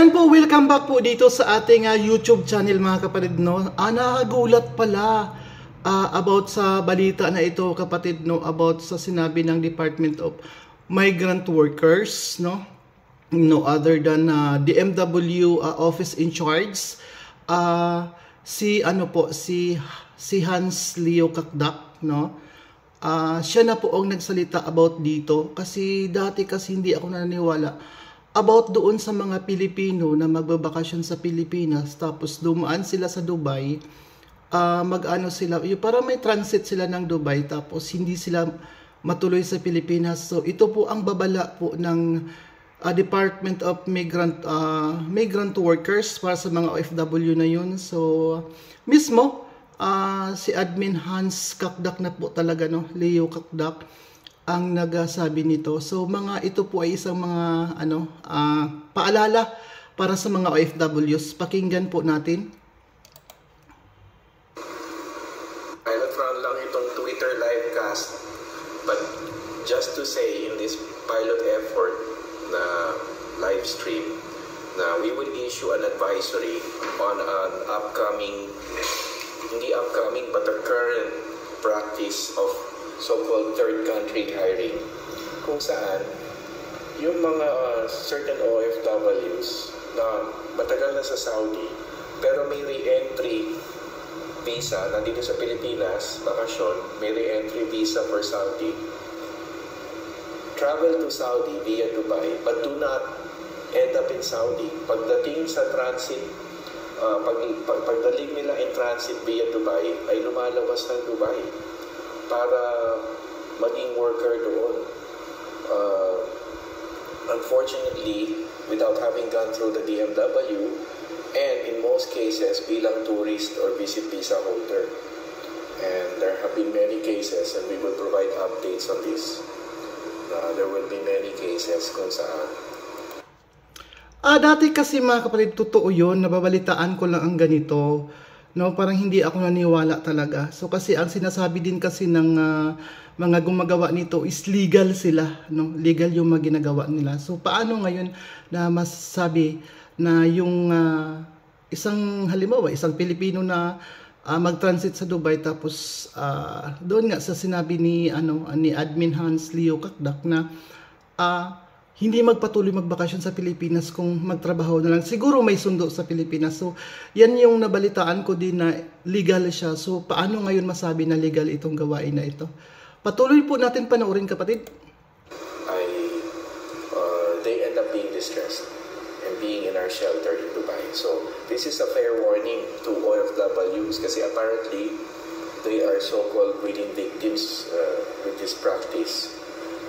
Ayan po, welcome back po dito sa ating YouTube channel mga kapatid, no. Nakagulat pala about sa balita na ito, kapatid, no, about sa sinabi ng Department of Migrant Workers, no. No other than DMW office in charge, si Hans Leo Kakdak, no. Siya na po ang nagsalita about dito kasi dati kasi hindi ako naniniwala about doon sa mga Pilipino na magbabakasyon sa Pilipinas tapos dumaan sila sa Dubai, mag-ano sila, para may transit sila ng Dubai tapos hindi sila matuloy sa Pilipinas. So ito po ang babala po ng Department of Migrant Workers para sa mga OFW na yun. So mismo si Admin Hans Kakdak na po talaga, no, Leo Kakdak ang nagsabi nito. So ito po ay isang mga paalala para sa mga OFWs. Pakinggan po natin. Pilot run lang itong Twitter livecast, but just to say in this pilot effort na live stream na we will issue an advisory on an upcoming, hindi upcoming but the current practice of so-called third country hiring, kung saan yung mga certain OFWs na matagal na sa Saudi pero may re-entry visa nandito sa Pilipinas, bakasyon, may re-entry visa for Saudi, travel to Saudi via Dubai but do not end up in Saudi. Pagdating sa transit, pagdating nila in transit via Dubai ay lumalabas ng Dubai para maging worker doon. Unfortunately, without having gone through the DMW, and in most cases, bilang tourist or visit visa holder. And there have been many cases, and we will provide updates on this. There will be many cases kung saan. Dati kasi mga kapatid, totoo yun, nababalitaan ko lang ang ganito. No, parang hindi ako naniwala talaga. So kasi ang sinasabi din kasi ng mga gumagawa nito is legal sila, no? Legal yung mga ginagawa nila. So paano ngayon na masasabi na yung isang Pilipino na mag-transit sa Dubai tapos doon nga sa sinabi ni Admin Hans Leo Kakdak na hindi magpatuloy magbakasyon sa Pilipinas kung magtrabaho na lang. Siguro may sundo sa Pilipinas. So, yan yung nabalitaan ko din na legal siya. So, paano ngayon masabi na legal itong gawain na ito? Patuloy po natin panoorin, kapatid. They end up being distressed and being in our shelter in Dubai. So, this is a fair warning to OFWs kasi apparently they are so-called willing victims with this practice.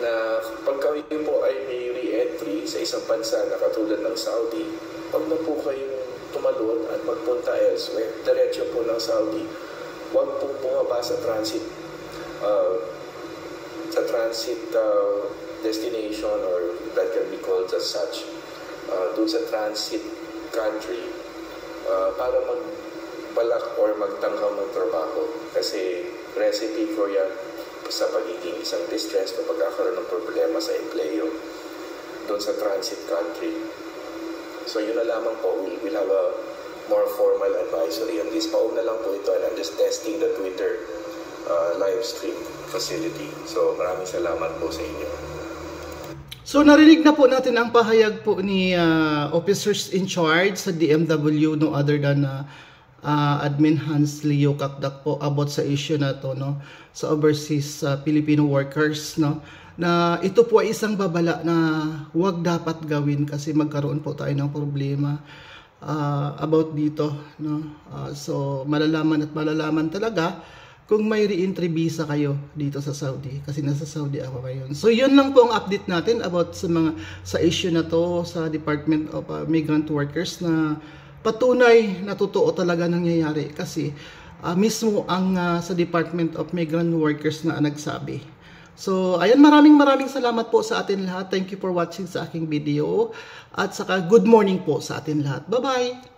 Na pagka yun po ay may re-entry sa isang bansa na katulad ng Saudi, pag na po kayong tumalon at magpunta elsewhere, diretso po ng Saudi, huwag pong bumaba sa transit destination, or that can be called as such, dun sa transit country para magbalak or magtangkang magtrabaho. Kasi recipe for yan sa pagiging isang distress o pagkakaroon ng problema sa empleyo doon sa transit country. So yun na lamang po, we'll have a more formal advisory on this. Pauna lang po ito, and I'm just testing the Twitter live stream facility. So maraming salamat po sa inyo. So narinig na po natin ang pahayag po ni officers in charge sa DMW, no other than Admin Hans Leo Kakdak po about sa issue na to, no, sa overseas Filipino workers, no, na ito po ay isang babala na wag dapat gawin kasi magkaroon po tayo ng problema about dito, no. So malalaman at malalaman talaga kung may re-entry visa kayo dito sa Saudi kasi nasa Saudi ako ngayon. So yun lang po ang update natin about sa issue na to sa Department of Migrant Workers na patunay na totoo talaga nangyayari kasi mismo ang sa Department of Migrant Workers na nagsabi. So ayan, maraming salamat po sa atin lahat. Thank you for watching sa aking video at saka good morning po sa atin lahat. Bye-bye!